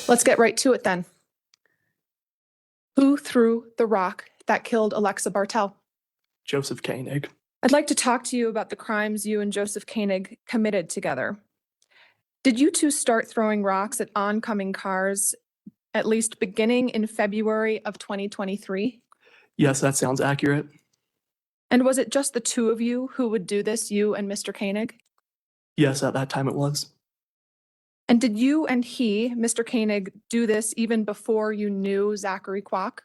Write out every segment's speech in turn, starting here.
Let's get right to it then. Who threw the rock that killed Alexa Bartell? Joseph Koenig. I'd like to talk to you about the crimes you and Joseph Koenig committed together. Did you two start throwing rocks at oncoming cars at least beginning in February of 2023? Yes, that sounds accurate. And was it just the two of you who would do this, you and Mr. Koenig? Yes, at that time it was. And did you and he, Mr. Koenig, do this even before you knew Zachary Kwok?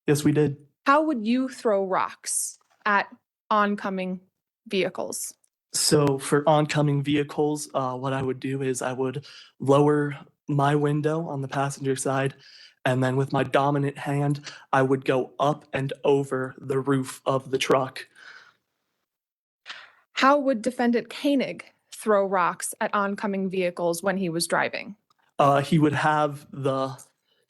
Yes, we did. How would you throw rocks at oncoming vehicles? So for oncoming vehicles, what I would do is I would lower my window on the passenger side, and then with my dominant hand, I would go up and over the roof of the truck. How would defendant Koenig throw rocks at oncoming vehicles when he was driving? He would have the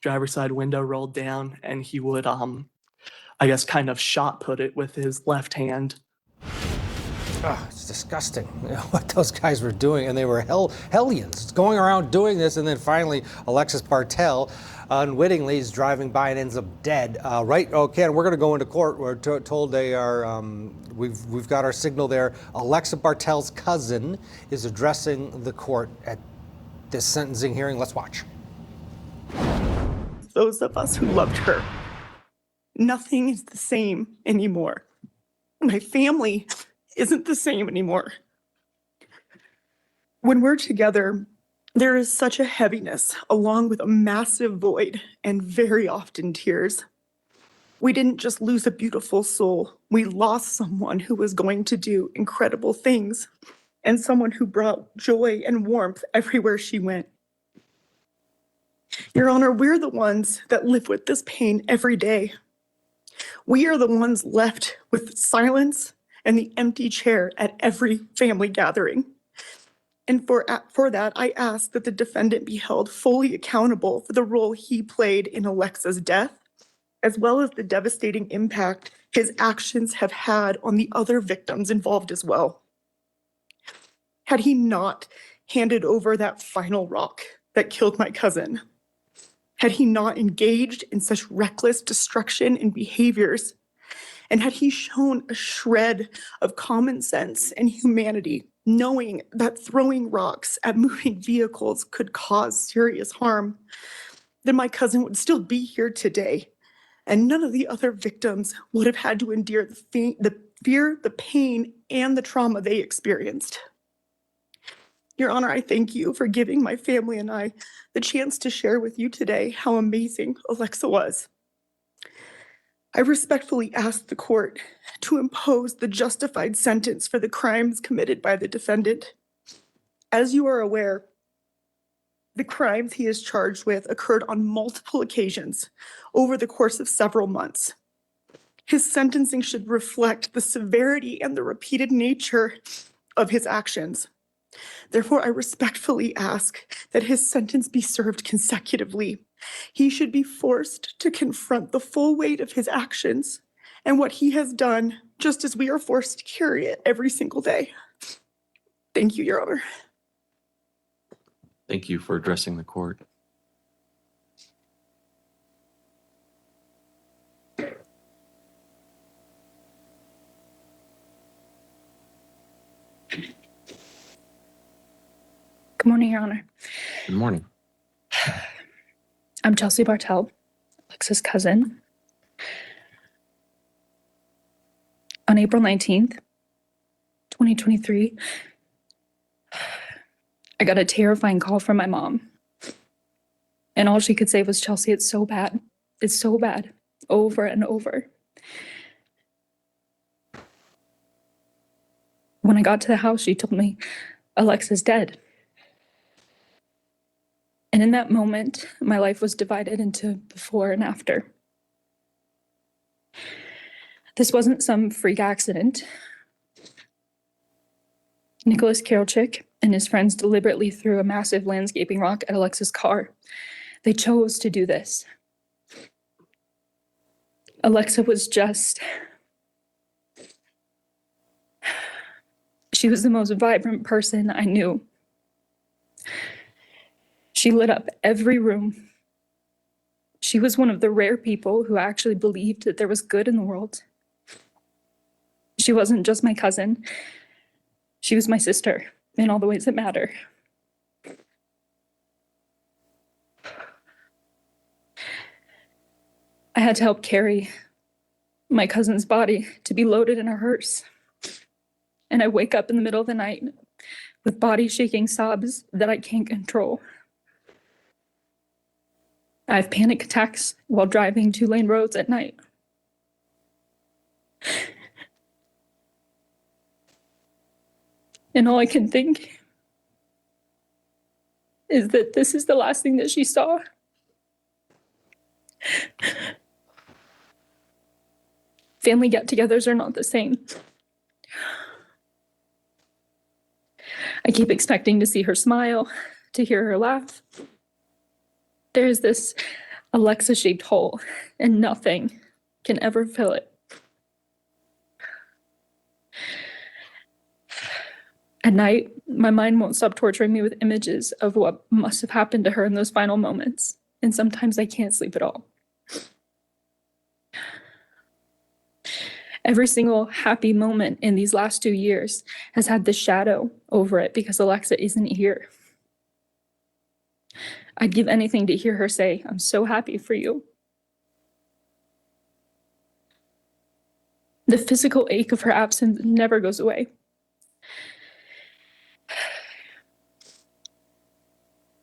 driver's side window rolled down, and he would, I guess, kind of shot put it with his left hand. Oh, it's disgusting what those guys were doing, and they were hellions going around doing this, and then finally Alexis Bartell unwittingly is driving by and ends up dead. Right? Okay, and we're going to go into court. We're told they are. We've got our signal there. Alexa Bartell's cousin is addressing the court at this sentencing hearing. Let's watch. Those of us who loved her, nothing is the same anymore. My family isn't the same anymore. When we're together, there is such a heaviness, along with a massive void and very often tears. We didn't just lose a beautiful soul, we lost someone who was going to do incredible things and someone who brought joy and warmth everywhere she went. Your Honor, we're the ones that live with this pain every day. We are the ones left with silence and the empty chair at every family gathering. And for that, I ask that the defendant be held fully accountable for the role he played in Alexa's death, as well as the devastating impact his actions have had on the other victims involved as well. Had he not handed over that final rock that killed my cousin, had he not engaged in such reckless destruction and behaviors, and had he shown a shred of common sense and humanity, knowing that throwing rocks at moving vehicles could cause serious harm, then my cousin would still be here today, and none of the other victims would have had to endure the fear, the pain, and the trauma they experienced. Your Honor, I thank you for giving my family and I the chance to share with you today how amazing Alexa was. I respectfully ask the court to impose the justified sentence for the crimes committed by the defendant. As you are aware, the crimes he is charged with occurred on multiple occasions over the course of several months. His sentencing should reflect the severity and the repeated nature of his actions. Therefore, I respectfully ask that his sentence be served consecutively. He should be forced to confront the full weight of his actions and what he has done, just as we are forced to carry it every single day. Thank you, Your Honor. Thank you for addressing the court. Good morning, Your Honor. Good morning. I'm Chelsea Bartell, Alexa's cousin. On April 19th, 2023, I got a terrifying call from my mom. And all she could say was, "Chelsea, it's so bad. It's so bad," over and over. When I got to the house, she told me, "Alexa's dead." And in that moment, my life was divided into before and after. This wasn't some freak accident. Nicholas Karol-Chik and his friends deliberately threw a massive landscaping rock at Alexa's car. They chose to do this. Alexa was just... She was the most vibrant person I knew. She lit up every room She was one of the rare people who actually believed that there was good in the world. She wasn't just my cousin. She was my sister in all the ways that matter. I had to help carry my cousin's body to be loaded in a hearse. And I wake up in the middle of the night with body shaking sobs that I can't control. I have panic attacks while driving 2-lane roads at night. And all I can think is that this is the last thing that she saw. Family get-togethers are not the same. I keep expecting to see her smile, to hear her laugh. There's this Alexa-shaped hole, and nothing can ever fill it. At night, my mind won't stop torturing me with images of what must have happened to her in those final moments, and sometimes I can't sleep at all. Every single happy moment in these last 2 years has had this shadow over it because Alexa isn't here. I'd give anything to hear her say, "I'm so happy for you." The physical ache of her absence never goes away.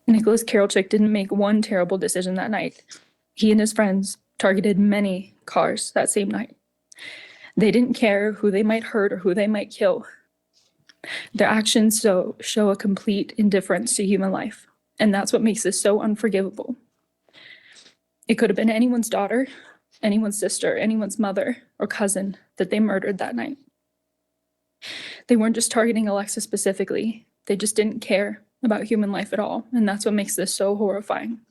Nicholas Karol-Chik didn't make one terrible decision that night. He and his friends targeted many cars that same night. They didn't care who they might hurt or who they might kill. Their actions show a complete indifference to human life, and that's what makes this so unforgivable. It could have been anyone's daughter, anyone's sister, anyone's mother or cousin that they murdered that night. They weren't just targeting Alexa specifically. They just didn't care about human life at all, and that's what makes this so horrifying.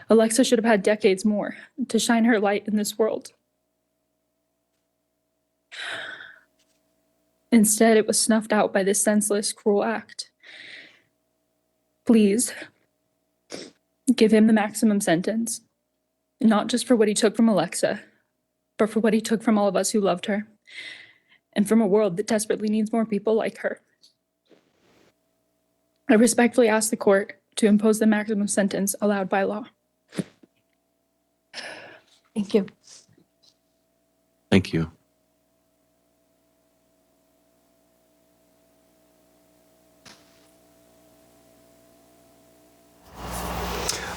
Alexa should have had decades more to shine her light in this world. Instead, it was snuffed out by this senseless, cruel act. Please, give him the maximum sentence, not just for what he took from Alexa, but for what he took from all of us who loved her, and from a world that desperately needs more people like her. I respectfully ask the court to impose the maximum sentence allowed by law. Thank you. Thank you.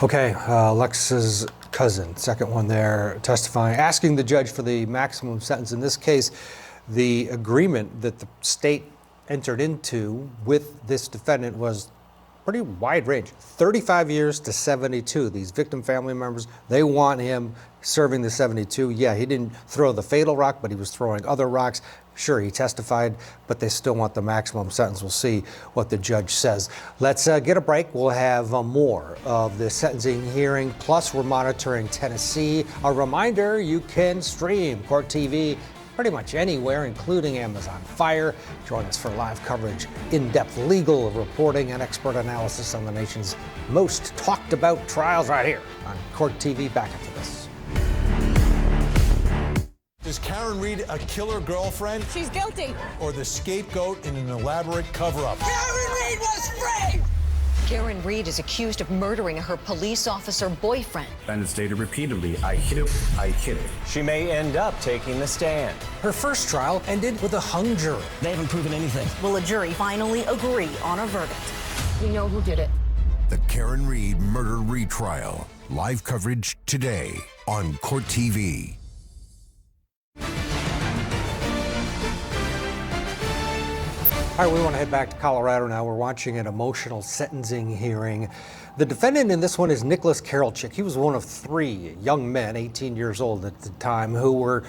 Okay, Alexa's cousin, second one there, testifying, asking the judge for the maximum sentence. In this case, the agreement that the state entered into with this defendant was pretty wide range, 35 years to 72. These victim family members, they want him serving the 72. Yeah, he didn't throw the fatal rock, but he was throwing other rocks. Sure, he testified, but they still want the maximum sentence. We'll see what the judge says. Let's get a break. We'll have more of the sentencing hearing. Plus, we're monitoring Tennessee. A reminder, you can stream Court TV pretty much anywhere, including Amazon Fire. Join us for live coverage, in-depth legal reporting, and expert analysis on the nation's most talked about trials right here on Court TV. Back after this. Is Karen Reed a killer girlfriend? She's guilty. Or the scapegoat in an elaborate cover-up? Karen Reed was framed! Karen Reed is accused of murdering her police officer boyfriend. And it's stated repeatedly, I hit him, I hit him. She may end up taking the stand. Her first trial ended with a hung jury. They haven't proven anything. Will a jury finally agree on a verdict? We know who did it. The Karen Reed murder retrial. Live coverage today on Court TV. All right, we want to head back to Colorado now. We're watching an emotional sentencing hearing. The defendant in this one is Nicholas Karol-Chik. He was one of 3 young men, 18 years old at the time, who were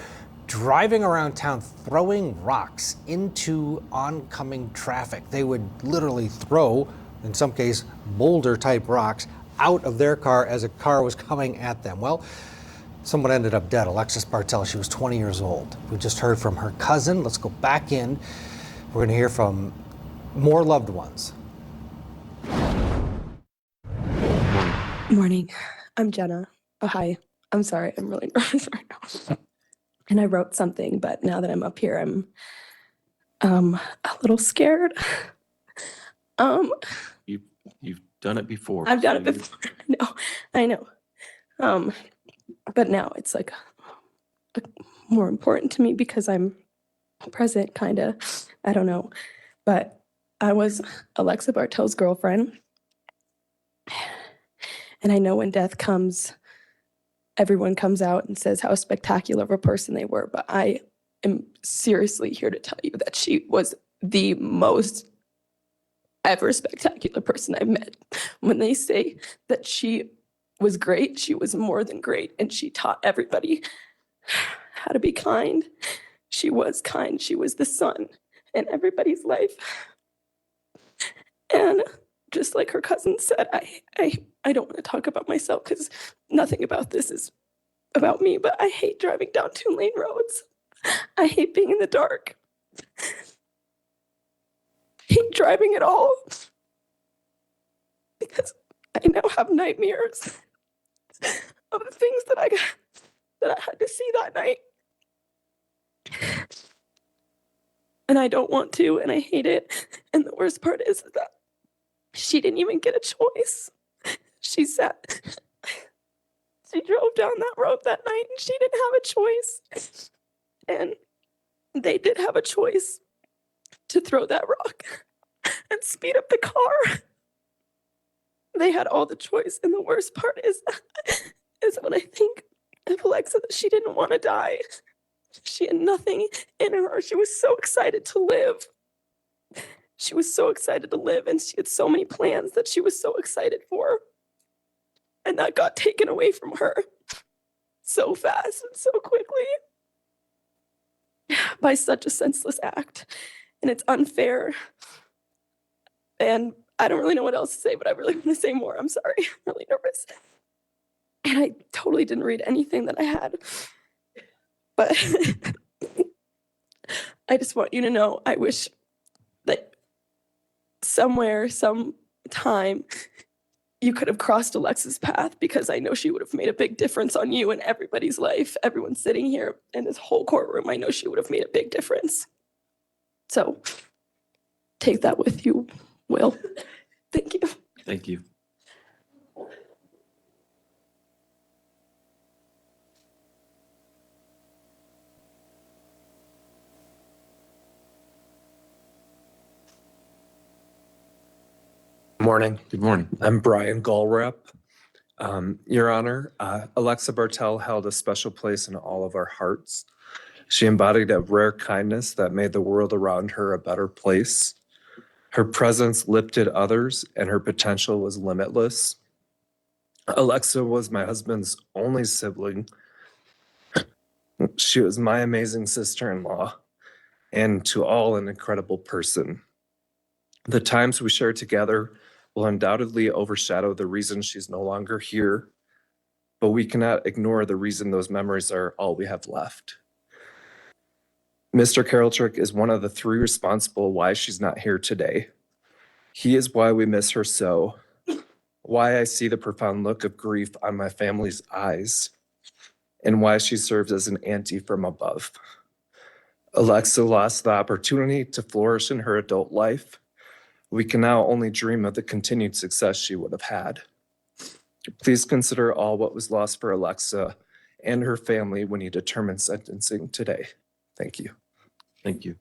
driving around town throwing rocks into oncoming traffic. They would literally throw, in some case, boulder-type rocks out of their car as a car was coming at them. Well, someone ended up dead. Alexis Bartell, she was 20 years old. We just heard from her cousin. Let's go back in. We're going to hear from more loved ones. Morning. I'm Jenna. Oh, hi. I'm sorry. I'm really nervous right now. And I wrote something, but now that I'm up here, I'm a little scared. You've done it before. I've done so it before. I know. But now it's like more important to me because I'm present, kind of. I don't know. But I was Alexa Bartell's girlfriend. And I know when death comes, everyone comes out and says how spectacular of a person they were. But I am seriously here to tell you that she was the most ever spectacular person I've met. When they say that she was great, she was more than great. And she taught everybody how to be kind. She was kind. She was the sun in everybody's life. And just like her cousin said, I don't want to talk about myself because nothing about this is about me, but I hate driving down 2-lane roads. I hate being in the dark. I hate driving at all because I now have nightmares of the things that I had to see that night. And I don't want to, and I hate it. And the worst part is that she didn't even get a choice. She drove down that road that night and she didn't have a choice. And they did have a choice to throw that rock and speed up the car. They had all the choice. And the worst part is when I think of Alexa that she didn't want to die. She had nothing in her. She was so excited to live. She was so excited to live, and she had so many plans that she was so excited for. And that got taken away from her so fast and so quickly by such a senseless act. And it's unfair. And I don't really know what else to say, but I really want to say more. I'm sorry. I'm really nervous. And I totally didn't read anything that I had. But I just want you to know, I wish that somewhere, sometime, you could have crossed Alexa's path, because I know she would have made a big difference on you and everybody's life. Everyone sitting here in this whole courtroom, I know she would have made a big difference. So take that with you, Will. Thank you. Thank you. Morning. Good morning. I'm Brian Gallrep. Your Honor, Alexa Bartell held a special place in all of our hearts. She embodied a rare kindness that made the world around her a better place. Her presence lifted others, and her potential was limitless. Alexa was my husband's only sibling. She was my amazing sister-in-law, and to all, an incredible person. The times we shared together will undoubtedly overshadow the reason she's no longer here, but we cannot ignore the reason those memories are all we have left. Mr. Karol-Chik is one of the three responsible why she's not here today. He is why we miss her so, why I see the profound look of grief on my family's eyes, and why she serves as an auntie from above. Alexa lost the opportunity to flourish in her adult life. We can now only dream of the continued success she would have had. Please consider all what was lost for Alexa and her family when you determine sentencing today. Thank you. Thank you.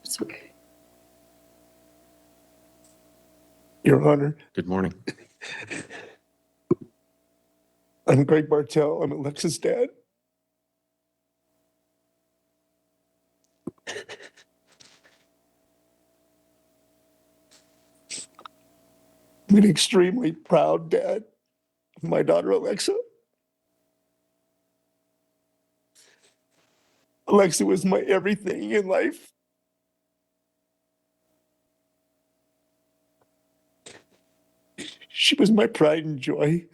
It's okay. Your Honor, Good morning. I'm Greg Bartell. I'm Alexa's dad. I'm an extremely proud dad of my daughter, Alexa. Alexa was my everything in life. She was my pride and joy.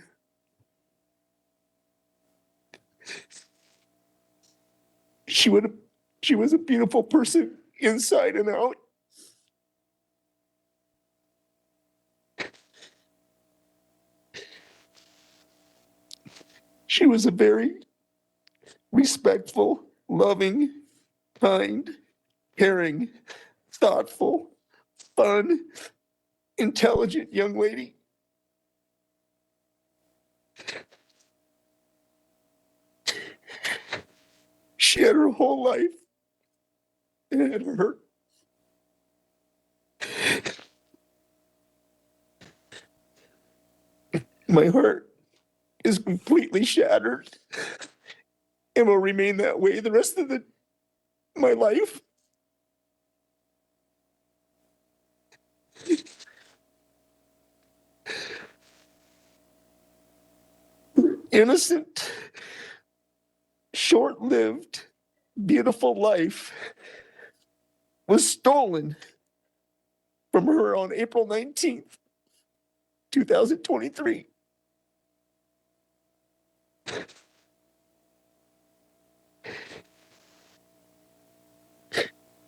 She was a beautiful person inside and out. She was a very respectful, loving, kind, caring, thoughtful, fun, intelligent young lady. She had her whole life ahead of her. My heart is completely shattered and will remain that way the rest of my life. Her innocent, short-lived, beautiful life was stolen from her on April 19th, 2023.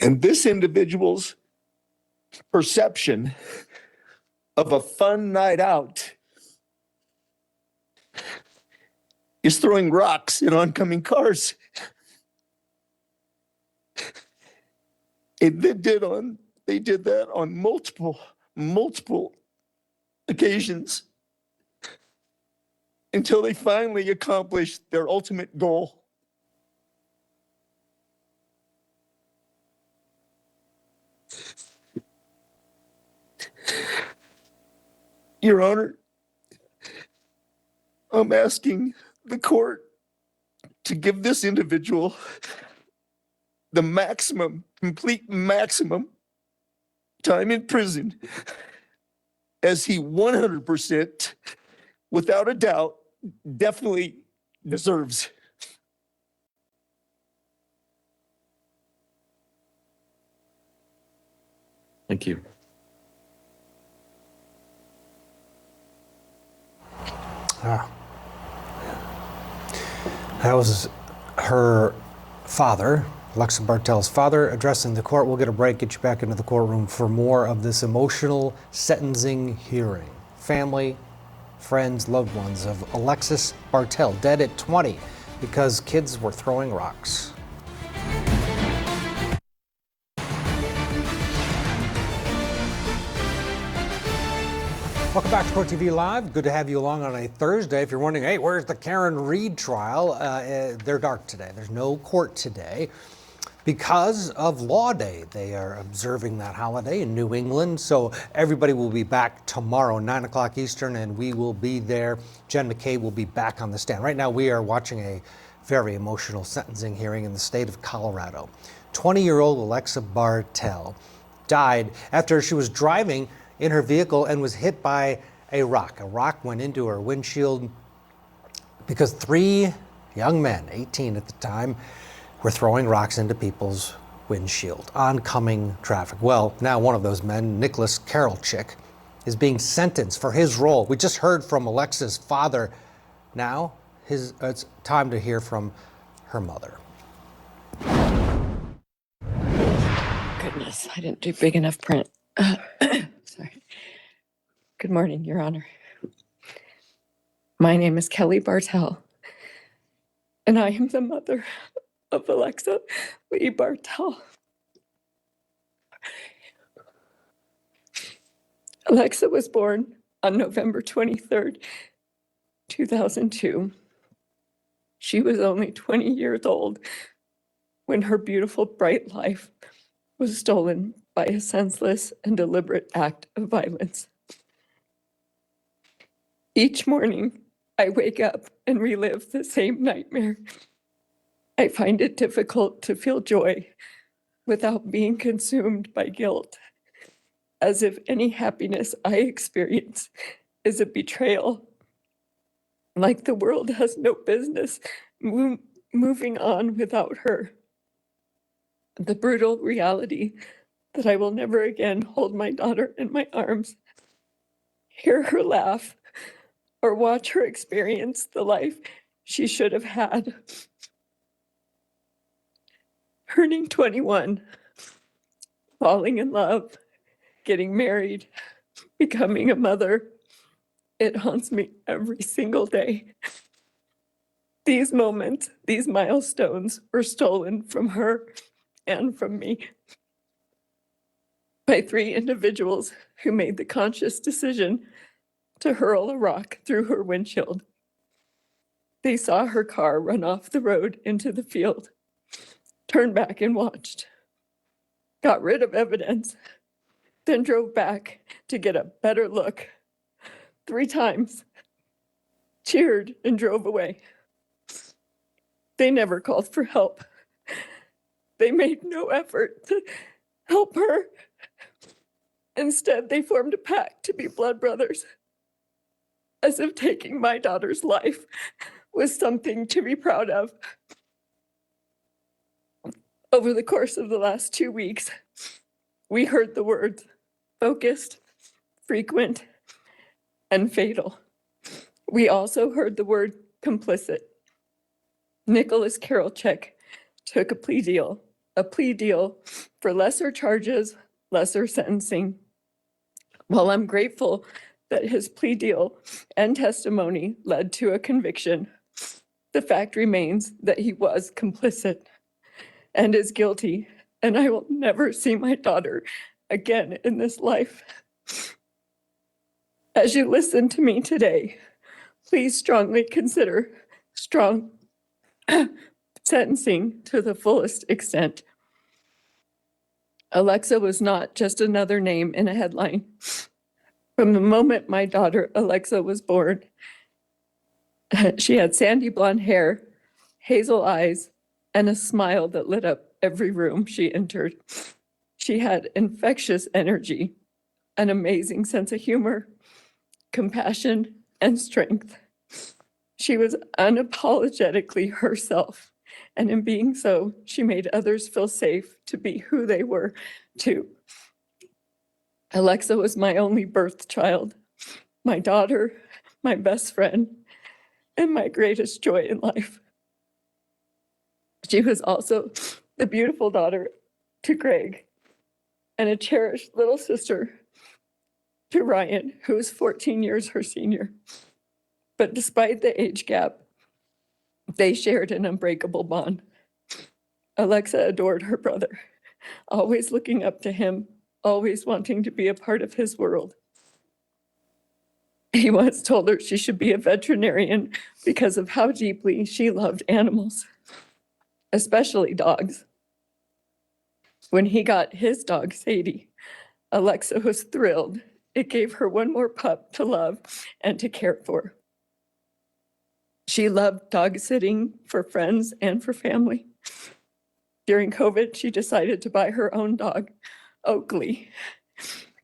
And this individual's perception of a fun night out is throwing rocks at oncoming cars. They did that on multiple occasions until they finally accomplished their ultimate goal. Your Honor, I'm asking the court to give this individual the maximum, complete maximum time in prison, as he 100%, without a doubt, definitely deserves. Thank you. That was her father, Alexa Bartell's father, addressing the court. We'll get a break, get you back into the courtroom for more of this emotional sentencing hearing. Family, friends, loved ones of Alexis Bartell, dead at 20 because kids were throwing rocks. Welcome back to Court TV Live. Good to have you along on a Thursday. If you're wondering, hey, where's the Karen Reed trial? They're dark today. There's no court today because of Law Day. They are observing that holiday in New England. So everybody will be back tomorrow, 9 o'clock Eastern, and we will be there. Jen McKay will be back on the stand. Right now, we are watching a very emotional sentencing hearing in the state of Colorado. 20-year-old Alexa Bartell died after she was driving in her vehicle and was hit by a rock. A rock went into her windshield because 3 young men, 18 at the time, were throwing rocks into people's windshield, oncoming traffic. Well, now one of those men, Nicholas Karol-Chik, is being sentenced for his role. We just heard from Alexa's father. Now it's time to hear from her mother. Goodness, I didn't do big enough print. Sorry. Good morning, Your Honor. My name is Kelly Bartell, and I am the mother of Alexa Lee Bartell. Alexa was born on November 23rd, 2002. She was only 20 years old when her beautiful, bright life was stolen by a senseless and deliberate act of violence. Each morning, I wake up and relive the same nightmare. I find it difficult to feel joy without being consumed by guilt, as if any happiness I experience is a betrayal, like the world has no business moving on without her. The brutal reality that I will never again hold my daughter in my arms, hear her laugh, or watch her experience the life she should have had. Turning 21, falling in love, getting married, becoming a mother, it haunts me every single day. These moments, these milestones were stolen from her and from me by 3 individuals who made the conscious decision to hurl a rock through her windshield. They saw her car run off the road into the field, turned back and watched, got rid of evidence, then drove back to get a better look 3 times, cheered and drove away. They never called for help. They made no effort to help her. Instead, they formed a pact to be blood brothers, as if taking my daughter's life was something to be proud of. Over the course of the last 2 weeks, we heard the words focused, frequent, and fatal. We also heard the word complicit. Nicholas Karol-Chik took a plea deal for lesser charges, lesser sentencing. While I'm grateful that his plea deal and testimony led to a conviction, the fact remains that he was complicit and is guilty, and I will never see my daughter again in this life. As you listen to me today, please strongly consider strong sentencing to the fullest extent. Alexa was not just another name in a headline. From the moment my daughter Alexa was born, she had sandy blonde hair, hazel eyes, and a smile that lit up every room she entered. She had infectious energy, an amazing sense of humor, compassion, and strength. She was unapologetically herself, and in being so, she made others feel safe to be who they were too. Alexa was my only birth child, my daughter, my best friend, and my greatest joy in life. She was also the beautiful daughter to Greg and a cherished little sister to Ryan, who was 14 years her senior. But despite the age gap, they shared an unbreakable bond. Alexa adored her brother, always looking up to him, always wanting to be a part of his world. He once told her she should be a veterinarian because of how deeply she loved animals, especially dogs. When he got his dog, Sadie, Alexa was thrilled. It gave her one more pup to love and to care for. She loved dog sitting for friends and for family. During COVID, she decided to buy her own dog, Oakley.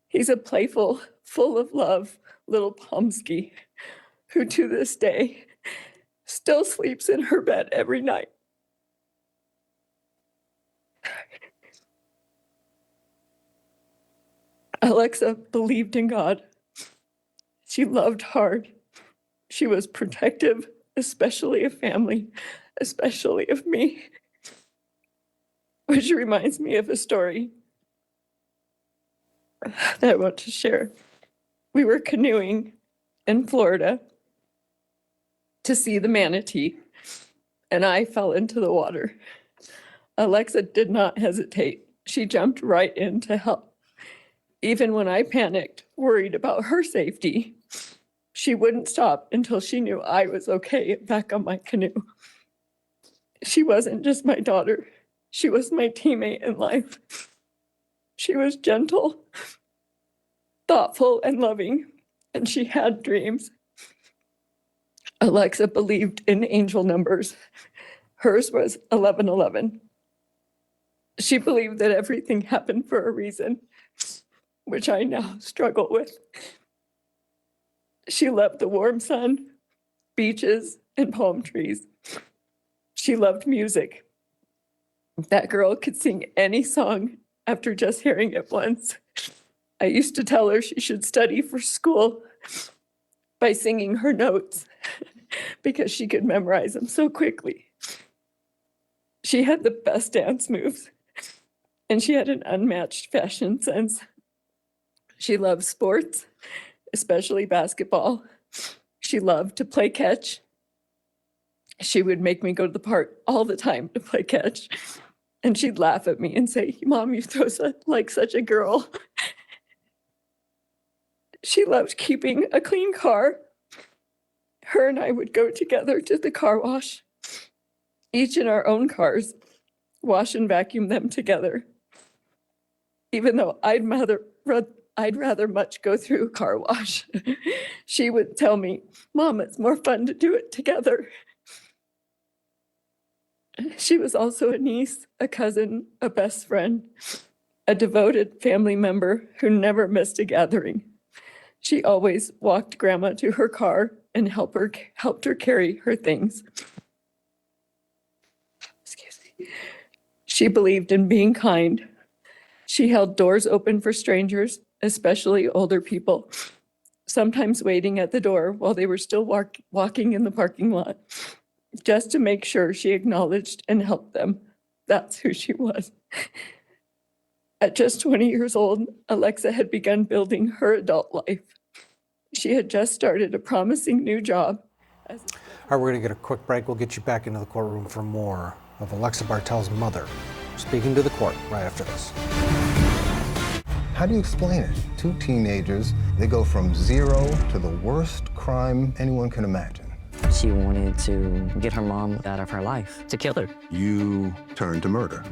He's a playful, full of love little Pomsky who to this day still sleeps in her bed every night. Alexa believed in God. She loved hard. She was protective, especially of family, especially of me. Which reminds me of a story that I want to share. We were canoeing in Florida to see the manatee, and I fell into the water. Alexa did not hesitate. She jumped right in to help. Even when I panicked, worried about her safety, she wouldn't stop until she knew I was okay back on my canoe. She wasn't just my daughter. She was my teammate in life. She was gentle, thoughtful, and loving, and she had dreams. Alexa believed in angel numbers. Hers was 1111. She believed that everything happened for a reason, which I now struggle with. She loved the warm sun, beaches, and palm trees. She loved music. That girl could sing any song after just hearing it once. I used to tell her she should study for school by singing her notes because she could memorize them so quickly. She had the best dance moves, and she had an unmatched fashion sense. She loved sports, especially basketball. She loved to play catch. She would make me go to the park all the time to play catch. And she'd laugh at me and say, "Mom, you throw like such a girl." She loved keeping a clean car. Her and I would go together to the car wash, each in our own cars, wash and vacuum them together. Even though I'd rather much go through a car wash, she would tell me, "Mom, it's more fun to do it together." She was also a niece, a cousin, a best friend, a devoted family member who never missed a gathering. She always walked Grandma to her car and helped her carry her things. Excuse me. She believed in being kind. She held doors open for strangers, especially older people, sometimes waiting at the door while they were still walking in the parking lot, just to make sure she acknowledged and helped them. That's who she was. At just 20 years old, Alexa had begun building her adult life. She had just started a promising new job. All right, we're going to get a quick break. We'll get you back into the courtroom for more of Alexa Bartell's mother speaking to the court right after this. How do you explain it? Two teenagers, they go from zero to the worst crime anyone can imagine. She wanted to get her mom out of her life, to kill her. You turned to murder.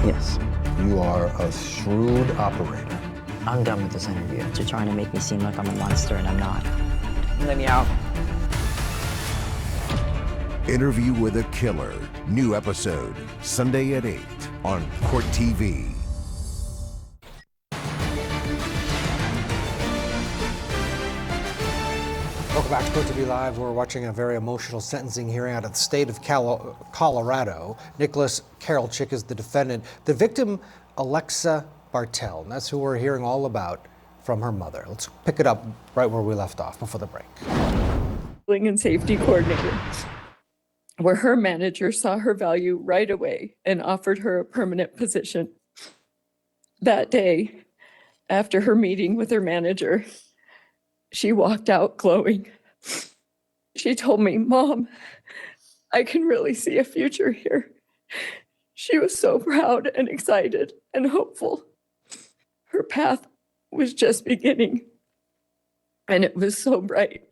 Yes. You are a shrewd operator. I'm done with this interview. You're trying to make me seem like I'm a monster, and I'm not. Let me out. Interview with a Killer. New episode, Sunday at 8 on Court TV. Welcome back to Court TV Live. We're watching a very emotional sentencing hearing out of the state of Colorado. Nicholas Karol-Chik is the defendant. The victim, Alexa Bartell. And that's who we're hearing all about from her mother. Let's pick it up right where we left off before the break. And safety coordinator, where her manager saw her value right away and offered her a permanent position. That day, after her meeting with her manager, she walked out glowing. She told me, "Mom, I can really see a future here." She was so proud and excited and hopeful. Her path was just beginning, and it was so bright.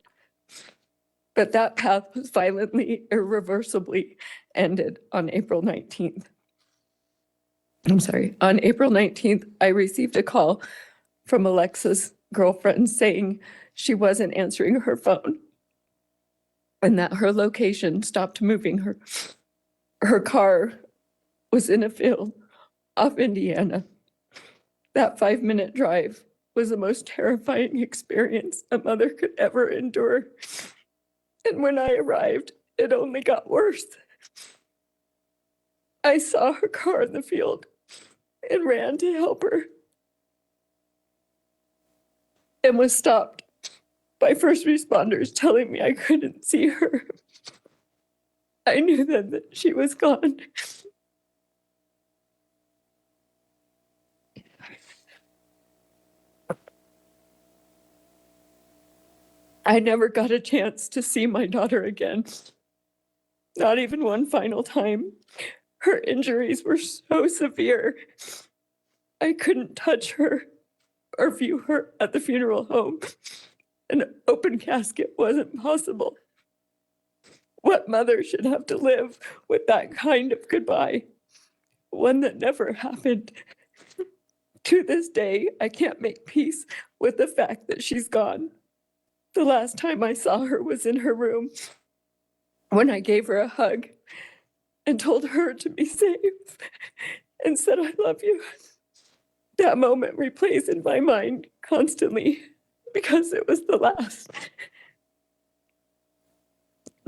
But that path was violently, irreversibly ended on April 19th. On April 19th, I received a call from Alexa's girlfriend saying she wasn't answering her phone and that her location stopped moving. Her car was in a field off Indiana. That 5-minute drive was the most terrifying experience a mother could ever endure. And when I arrived, it only got worse. I saw her car in the field and ran to help her and was stopped by first responders telling me I couldn't see her. I knew then that she was gone. I never got a chance to see my daughter again. Not even one final time. Her injuries were so severe. I couldn't touch her or view her at the funeral home. An open casket wasn't possible. What mother should have to live with that kind of goodbye? One that never happened. To this day, I can't make peace with the fact that she's gone. The last time I saw her was in her room when I gave her a hug and told her to be safe and said, "I love you." That moment replays in my mind constantly because it was the last.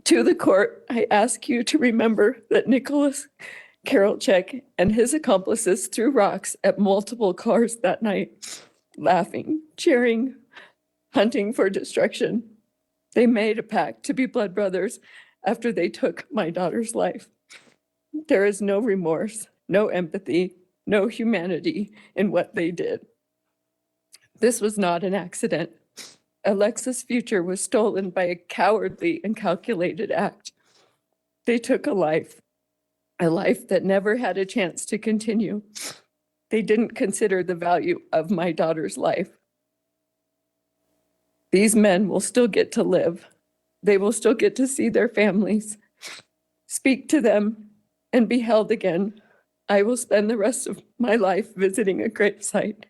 To the court, I ask you to remember that Nicholas Karol-Chik and his accomplices threw rocks at multiple cars that night, laughing, cheering, hunting for destruction. They made a pact to be blood brothers after they took my daughter's life. There is no remorse, no empathy, no humanity in what they did. This was not an accident. Alexa's future was stolen by a cowardly and calculated act. They took a life that never had a chance to continue. They didn't consider the value of my daughter's life. These men will still get to live. They will still get to see their families, speak to them, and be held again. I will spend the rest of my life visiting a gravesite.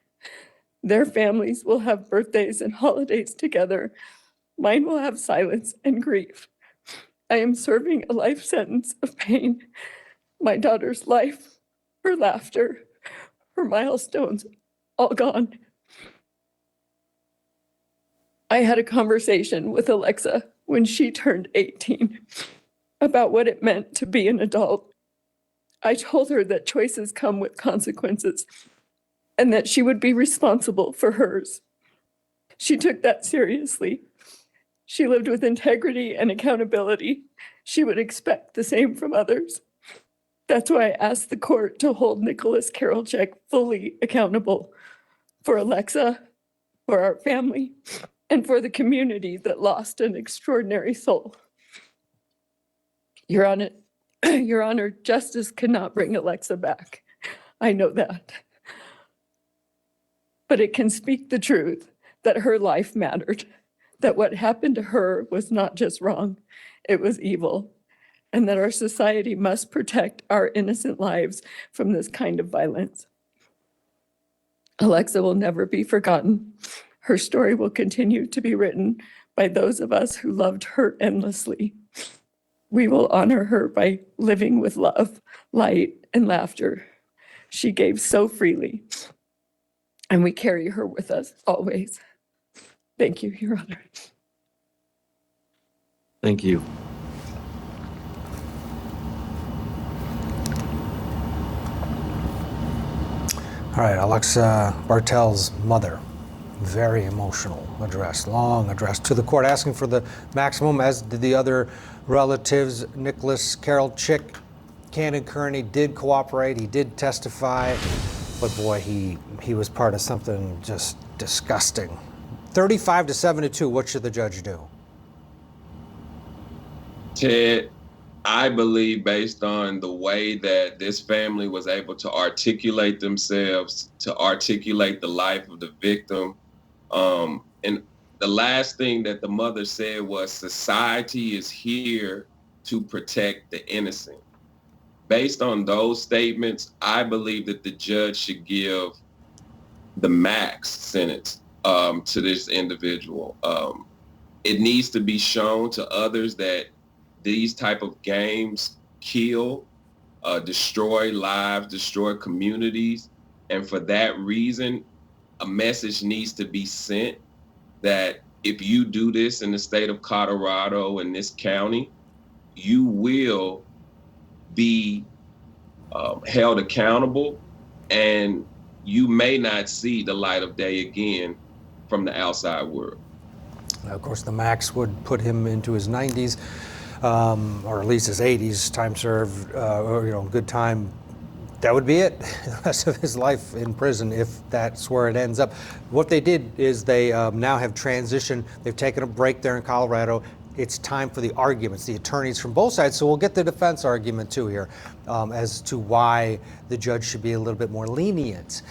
Their families will have birthdays and holidays together. Mine will have silence and grief. I am serving a life sentence of pain. My daughter's life, her laughter, her milestones, all gone. I had a conversation with Alexa when she turned 18 about what it meant to be an adult. I told her that choices come with consequences and that she would be responsible for hers. She took that seriously. She lived with integrity and accountability. She would expect the same from others. That's why I asked the court to hold Nicholas Karol-Chik fully accountable for Alexa, for our family, and for the community that lost an extraordinary soul. Your Honor, justice cannot bring Alexa back. I know that. But it can speak the truth that her life mattered, that what happened to her was not just wrong, it was evil, and that our society must protect our innocent lives from this kind of violence. Alexa will never be forgotten. Her story will continue to be written by those of us who loved her endlessly. We will honor her by living with love, light, and laughter. She gave so freely, and we carry her with us always. Thank you, Your Honor. Thank you. All right, Alexa Bartell's mother, very emotional address, long address to the court, asking for the maximum, as did the other relatives. Nicholas Karol-Chik, Koenig did cooperate, he did testify, but boy, he was part of something just disgusting. 35 to 7-2, what should the judge do? Ted, I believe based on the way that this family was able to articulate themselves, to articulate the life of the victim, and the last thing that the mother said was, society is here to protect the innocent. Based on those statements, I believe that the judge should give the max sentence to this individual. It needs to be shown to others that these type of games kill, destroy lives, destroy communities. And for that reason, a message needs to be sent that if you do this in the state of Colorado, in this county, you will be held accountable, and you may not see the light of day again from the outside world. Of course, the max would put him into his 90s, or at least his 80s, time served, or good time. That would be it, the rest of his life in prison, if that's where it ends up. What they did is they now have transitioned. They've taken a break there in Colorado. It's time for the arguments, the attorneys from both sides. So we'll get the defense argument too here as to why the judge should be a little bit more lenient.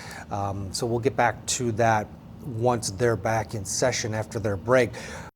So we'll get back to that once they're back in session after their break.